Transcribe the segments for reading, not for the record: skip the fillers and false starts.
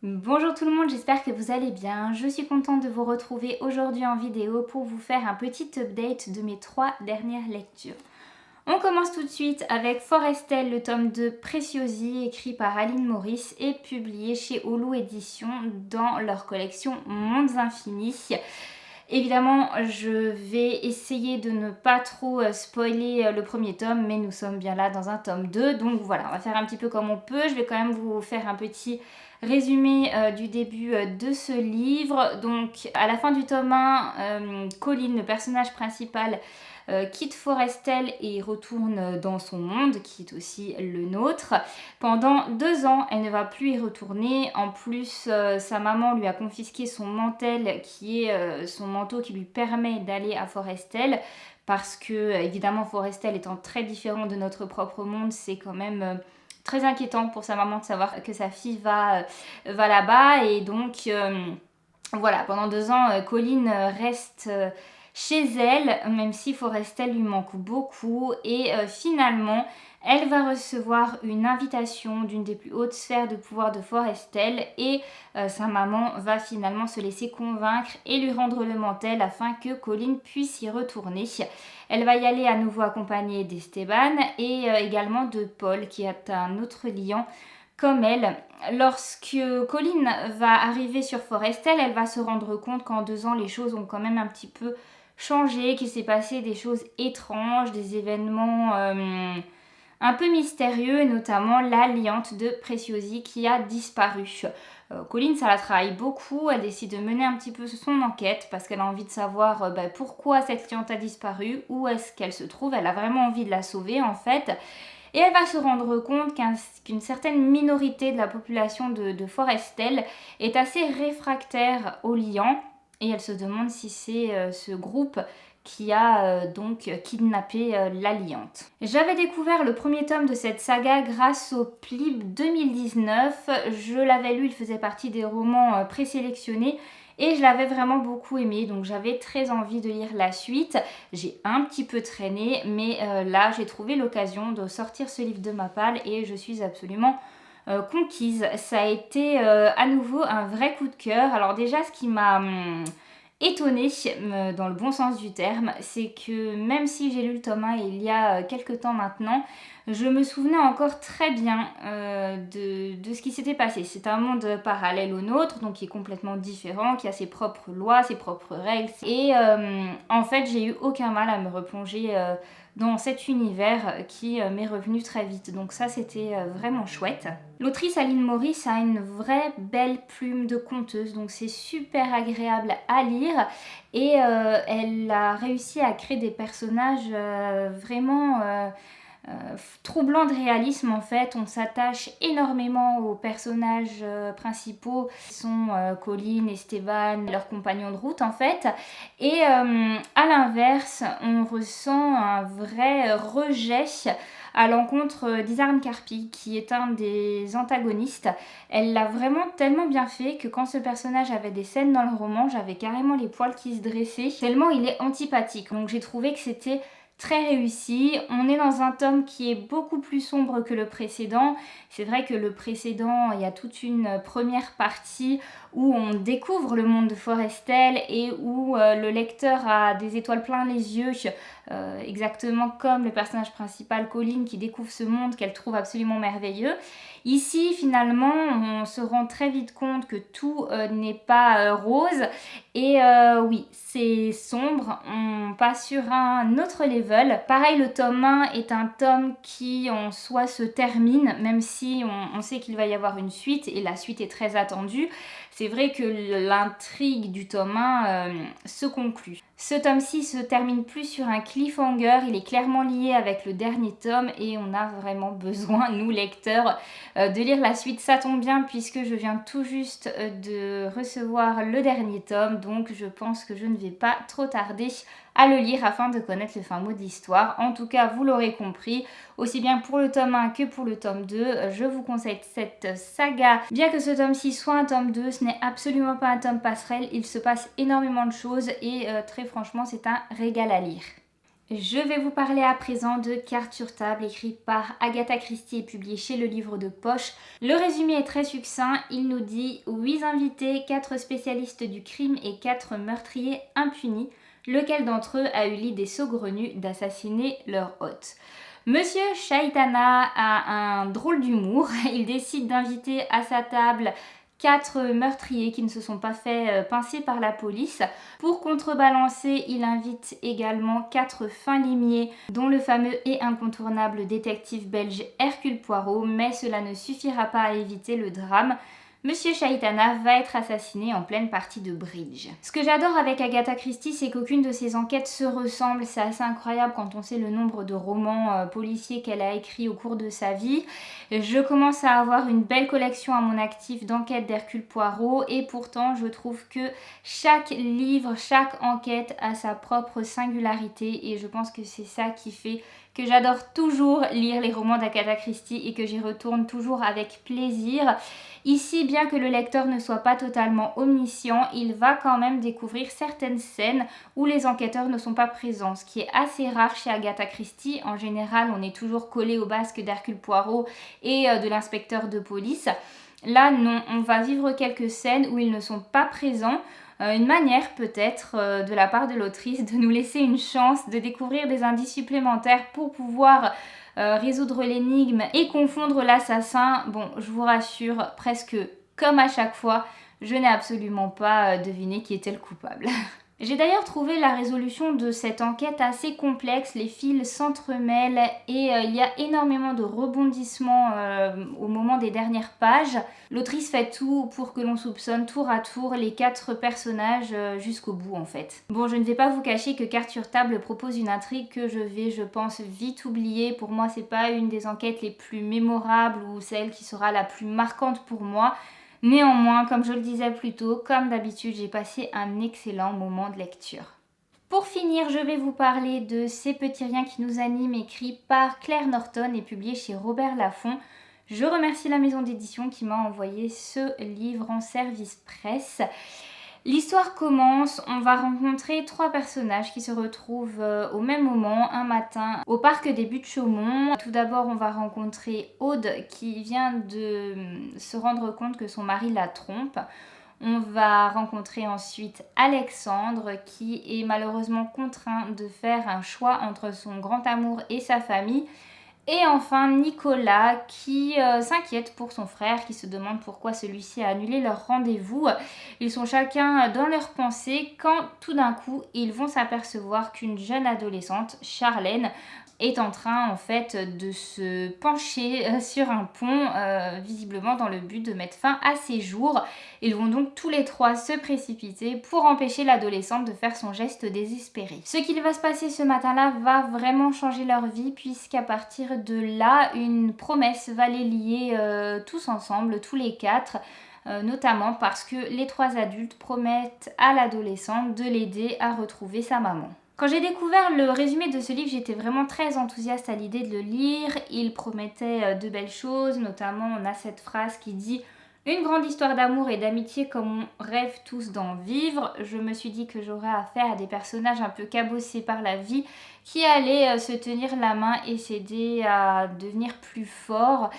Bonjour tout le monde, j'espère que vous allez bien. Je suis contente de vous retrouver aujourd'hui en vidéo pour vous faire un petit update de mes 3 dernières lectures. On commence tout de suite avec Forestel, le tome 2 Préciosi, écrit par Aline Maurice et publié chez Holo Éditions dans leur collection Mondes Infinis. Évidemment, je vais essayer de ne pas trop spoiler le premier tome, mais nous sommes bien là dans un tome 2, donc voilà, on va faire un petit peu comme on peut. Je vais quand même vous faire un petit résumé du début de ce livre. Donc, à la fin du tome 1, Colin, le personnage principal, quitte Forestel et retourne dans son monde, qui est aussi le nôtre. Pendant 2 ans, elle ne va plus y retourner. En plus, sa maman lui a confisqué son mantel, qui est son manteau qui lui permet d'aller à Forestel. Parce que, évidemment, Forestel étant très différent de notre propre monde, c'est quand même très inquiétant pour sa maman de savoir que sa fille va là-bas. Et donc, voilà, pendant 2 ans, Colline reste chez elle, même si Forestel lui manque beaucoup. Et finalement, elle va recevoir une invitation d'une des plus hautes sphères de pouvoir de Forestel. Et sa maman va finalement se laisser convaincre et lui rendre le mantel afin que Colline puisse y retourner. Elle va y aller à nouveau accompagnée d'Esteban et également de Paul, qui est un autre lion comme elle. Lorsque Colline va arriver sur Forestel, elle va se rendre compte qu'en 2 ans, les choses ont quand même un petit peu changé, qu'il s'est passé des choses étranges, des événements un peu mystérieux, et notamment la liante de Préciosi qui a disparu. Colline, ça la travaille beaucoup, elle décide de mener un petit peu son enquête parce qu'elle a envie de savoir pourquoi cette liante a disparu, où est-ce qu'elle se trouve, elle a vraiment envie de la sauver en fait. Et elle va se rendre compte qu'une certaine minorité de la population de Forestel est assez réfractaire aux liants. Et elle se demande si c'est ce groupe qui a donc kidnappé la liante. J'avais découvert le premier tome de cette saga grâce au Plib 2019. Je l'avais lu, il faisait partie des romans présélectionnés. Et je l'avais vraiment beaucoup aimé, donc j'avais très envie de lire la suite. J'ai un petit peu traîné, mais là j'ai trouvé l'occasion de sortir ce livre de ma palle et je suis absolument conquise. Ça a été à nouveau un vrai coup de cœur. Alors déjà, ce qui m'a étonnée, dans le bon sens du terme, c'est que même si j'ai lu le tome 1 il y a quelques temps maintenant, je me souvenais encore très bien de ce qui s'était passé. C'est un monde parallèle au nôtre, donc qui est complètement différent, qui a ses propres lois, ses propres règles. Et en fait, j'ai eu aucun mal à me replonger dans cet univers qui m'est revenu très vite. Donc ça, c'était vraiment chouette. L'autrice Aline Maurice a une vraie belle plume de conteuse, donc c'est super agréable à lire. Et elle a réussi à créer des personnages vraiment troublant de réalisme en fait. On s'attache énormément aux personnages principaux qui sont Colline, Esteban, leurs compagnons de route en fait. Et à l'inverse, on ressent un vrai rejet à l'encontre d'Isarn Karpi, qui est un des antagonistes. Elle l'a vraiment tellement bien fait que quand ce personnage avait des scènes dans le roman, j'avais carrément les poils qui se dressaient, tellement il est antipathique. Donc j'ai trouvé que c'était très réussi. On est dans un tome qui est beaucoup plus sombre que le précédent. C'est vrai que le précédent, il y a toute une première partie où on découvre le monde de Forestel et où le lecteur a des étoiles plein les yeux, exactement comme le personnage principal Colline qui découvre ce monde qu'elle trouve absolument merveilleux. Ici, finalement, on se rend très vite compte que tout n'est pas rose. Et oui, c'est sombre, on passe sur un autre level. Pareil, le tome 1 est un tome qui en soi se termine, même si on sait qu'il va y avoir une suite, et la suite est très attendue. C'est vrai que l'intrigue du tome 1 se conclut. Ce tome-ci se termine plus sur un cliffhanger, il est clairement lié avec le dernier tome et on a vraiment besoin, nous lecteurs, de lire la suite. Ça tombe bien puisque je viens tout juste de recevoir le dernier tome, donc je pense que je ne vais pas trop tarder à le lire afin de connaître le fin mot de l'histoire. En tout cas, vous l'aurez compris, aussi bien pour le tome 1 que pour le tome 2, je vous conseille cette saga. Bien que ce tome-ci soit un tome 2, ce n'est absolument pas un tome passerelle, il se passe énormément de choses et très franchement, c'est un régal à lire. Je vais vous parler à présent de Cartes sur table, écrit par Agatha Christie et publié chez Le Livre de Poche. Le résumé est très succinct, il nous dit 8 invités, 4 spécialistes du crime et 4 meurtriers impunis. Lequel d'entre eux a eu l'idée saugrenue d'assassiner leur hôte? Monsieur Chaitana a un drôle d'humour, il décide d'inviter à sa table 4 meurtriers qui ne se sont pas fait pincer par la police. Pour contrebalancer, il invite également 4 fins limiers, dont le fameux et incontournable détective belge Hercule Poirot, mais cela ne suffira pas à éviter le drame. Monsieur Chaitana va être assassiné en pleine partie de bridge. Ce que j'adore avec Agatha Christie, c'est qu'aucune de ses enquêtes se ressemble. C'est assez incroyable quand on sait le nombre de romans policiers qu'elle a écrits au cours de sa vie. Je commence à avoir une belle collection à mon actif d'enquêtes d'Hercule Poirot et pourtant je trouve que chaque livre, chaque enquête a sa propre singularité et je pense que c'est ça qui fait que j'adore toujours lire les romans d'Agatha Christie et que j'y retourne toujours avec plaisir. Ici, bien que le lecteur ne soit pas totalement omniscient, il va quand même découvrir certaines scènes où les enquêteurs ne sont pas présents, ce qui est assez rare chez Agatha Christie. En général, on est toujours collé au basque d'Hercule Poirot et de l'inspecteur de police. Là, non, on va vivre quelques scènes où ils ne sont pas présents. Une manière peut-être de la part de l'autrice de nous laisser une chance de découvrir des indices supplémentaires pour pouvoir résoudre l'énigme et confondre l'assassin. Bon, je vous rassure, presque comme à chaque fois, je n'ai absolument pas deviné qui était le coupable. J'ai d'ailleurs trouvé la résolution de cette enquête assez complexe, les fils s'entremêlent et il y a énormément de rebondissements au moment des dernières pages. L'autrice fait tout pour que l'on soupçonne tour à tour les 4 personnages jusqu'au bout en fait. Bon, je ne vais pas vous cacher que Cartes sur table propose une intrigue que je pense, vite oublier. Pour moi, c'est pas une des enquêtes les plus mémorables ou celle qui sera la plus marquante pour moi. Néanmoins, comme je le disais plus tôt, comme d'habitude, j'ai passé un excellent moment de lecture. Pour finir, je vais vous parler de Ces petits riens qui nous animent, écrit par Claire Norton et publié chez Robert Laffont. Je remercie la maison d'édition qui m'a envoyé ce livre en service presse. L'histoire commence, on va rencontrer 3 personnages qui se retrouvent au même moment, un matin, au parc des Buttes-Chaumont. Tout d'abord, on va rencontrer Aude qui vient de se rendre compte que son mari la trompe. On va rencontrer ensuite Alexandre qui est malheureusement contraint de faire un choix entre son grand amour et sa famille. Et enfin Nicolas qui s'inquiète pour son frère, qui se demande pourquoi celui-ci a annulé leur rendez-vous. Ils sont chacun dans leurs pensées quand tout d'un coup ils vont s'apercevoir qu'une jeune adolescente, Charlène, est en train en fait de se pencher sur un pont, visiblement dans le but de mettre fin à ses jours. Ils vont donc tous les 3 se précipiter pour empêcher l'adolescente de faire son geste désespéré. Ce qu'il va se passer ce matin-là va vraiment changer leur vie puisqu'à partir de là, une promesse va les lier tous ensemble, tous les 4. Notamment parce que les 3 adultes promettent à l'adolescente de l'aider à retrouver sa maman. Quand j'ai découvert le résumé de ce livre, j'étais vraiment très enthousiaste à l'idée de le lire. Il promettait de belles choses, notamment on a cette phrase qui dit « Une grande histoire d'amour et d'amitié comme on rêve tous d'en vivre ». Je me suis dit que j'aurais affaire à des personnages un peu cabossés par la vie qui allaient se tenir la main et s'aider à devenir plus forts.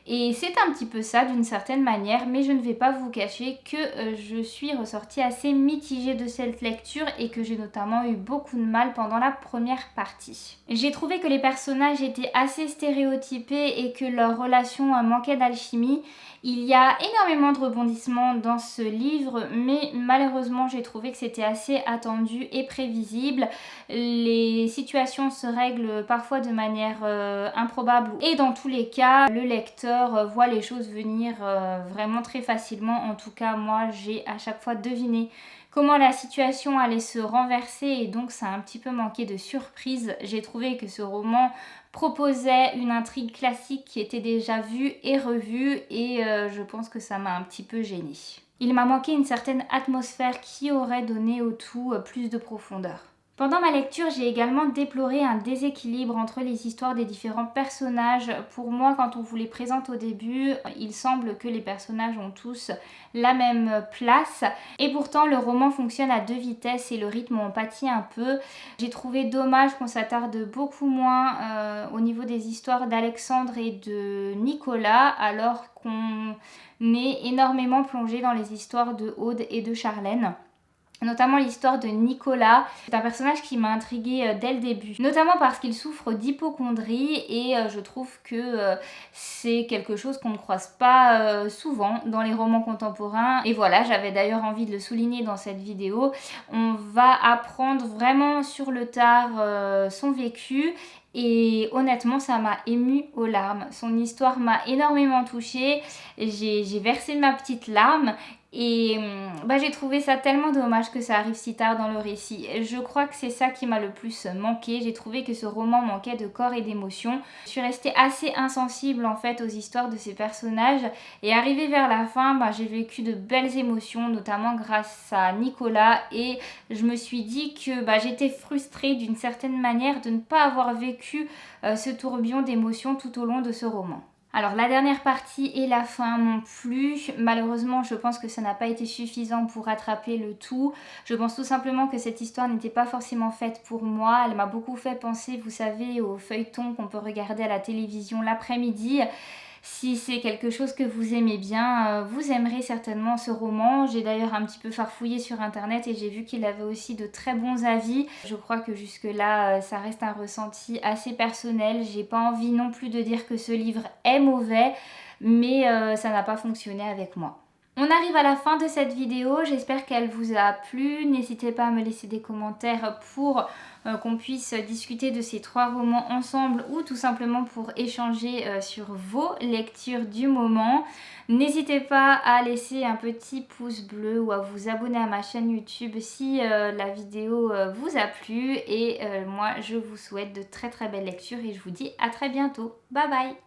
Et c'est un petit peu ça d'une certaine manière, mais je ne vais pas vous cacher que je suis ressortie assez mitigée de cette lecture et que j'ai notamment eu beaucoup de mal pendant la première partie. J'ai trouvé que les personnages étaient assez stéréotypés et que leur relation manquait d'alchimie. Il y a énormément de rebondissements dans ce livre, mais malheureusement j'ai trouvé que c'était assez attendu et prévisible. Les situations se règlent parfois de manière improbable et dans tous les cas, le lecteur voit les choses venir vraiment très facilement. En tout cas, moi j'ai à chaque fois deviné comment la situation allait se renverser et donc ça a un petit peu manqué de surprise. J'ai trouvé que ce roman proposait une intrigue classique qui était déjà vue et revue et je pense que ça m'a un petit peu gênée. Il m'a manqué une certaine atmosphère qui aurait donné au tout plus de profondeur. Pendant ma lecture, j'ai également déploré un déséquilibre entre les histoires des différents personnages. Pour moi, quand on vous les présente au début, il semble que les personnages ont tous la même place. Et pourtant, le roman fonctionne à 2 vitesses et le rythme en pâtit un peu. J'ai trouvé dommage qu'on s'attarde beaucoup moins au niveau des histoires d'Alexandre et de Nicolas, alors qu'on est énormément plongé dans les histoires de Aude et de Charlène. Notamment l'histoire de Nicolas. C'est un personnage qui m'a intriguée dès le début, notamment parce qu'il souffre d'hypocondrie et je trouve que c'est quelque chose qu'on ne croise pas souvent dans les romans contemporains. Et voilà, j'avais d'ailleurs envie de le souligner dans cette vidéo. On va apprendre vraiment sur le tard son vécu. Et honnêtement, ça m'a émue aux larmes. Son histoire m'a énormément touchée. J'ai versé ma petite larme. Et j'ai trouvé ça tellement dommage que ça arrive si tard dans le récit. Je crois que c'est ça qui m'a le plus manqué. J'ai trouvé que ce roman manquait de corps et d'émotion. Je suis restée assez insensible en fait aux histoires de ces personnages. Et arrivée vers la fin, j'ai vécu de belles émotions, notamment grâce à Nicolas. Et je me suis dit que j'étais frustrée d'une certaine manière de ne pas avoir vécu ce tourbillon d'émotions tout au long de ce roman. Alors la dernière partie et la fin m'ont plu. Malheureusement, je pense que ça n'a pas été suffisant pour rattraper le tout. Je pense tout simplement que cette histoire n'était pas forcément faite pour moi. Elle m'a beaucoup fait penser, vous savez, aux feuilletons qu'on peut regarder à la télévision l'après-midi. Si c'est quelque chose que vous aimez bien, vous aimerez certainement ce roman. J'ai d'ailleurs un petit peu farfouillé sur internet et j'ai vu qu'il avait aussi de très bons avis. Je crois que jusque là, ça reste un ressenti assez personnel. J'ai pas envie non plus de dire que ce livre est mauvais, mais ça n'a pas fonctionné avec moi. On arrive à la fin de cette vidéo, j'espère qu'elle vous a plu. N'hésitez pas à me laisser des commentaires pour qu'on puisse discuter de ces 3 romans ensemble ou tout simplement pour échanger sur vos lectures du moment. N'hésitez pas à laisser un petit pouce bleu ou à vous abonner à ma chaîne YouTube si la vidéo vous a plu. Et moi, je vous souhaite de très très belles lectures et je vous dis à très bientôt. Bye bye!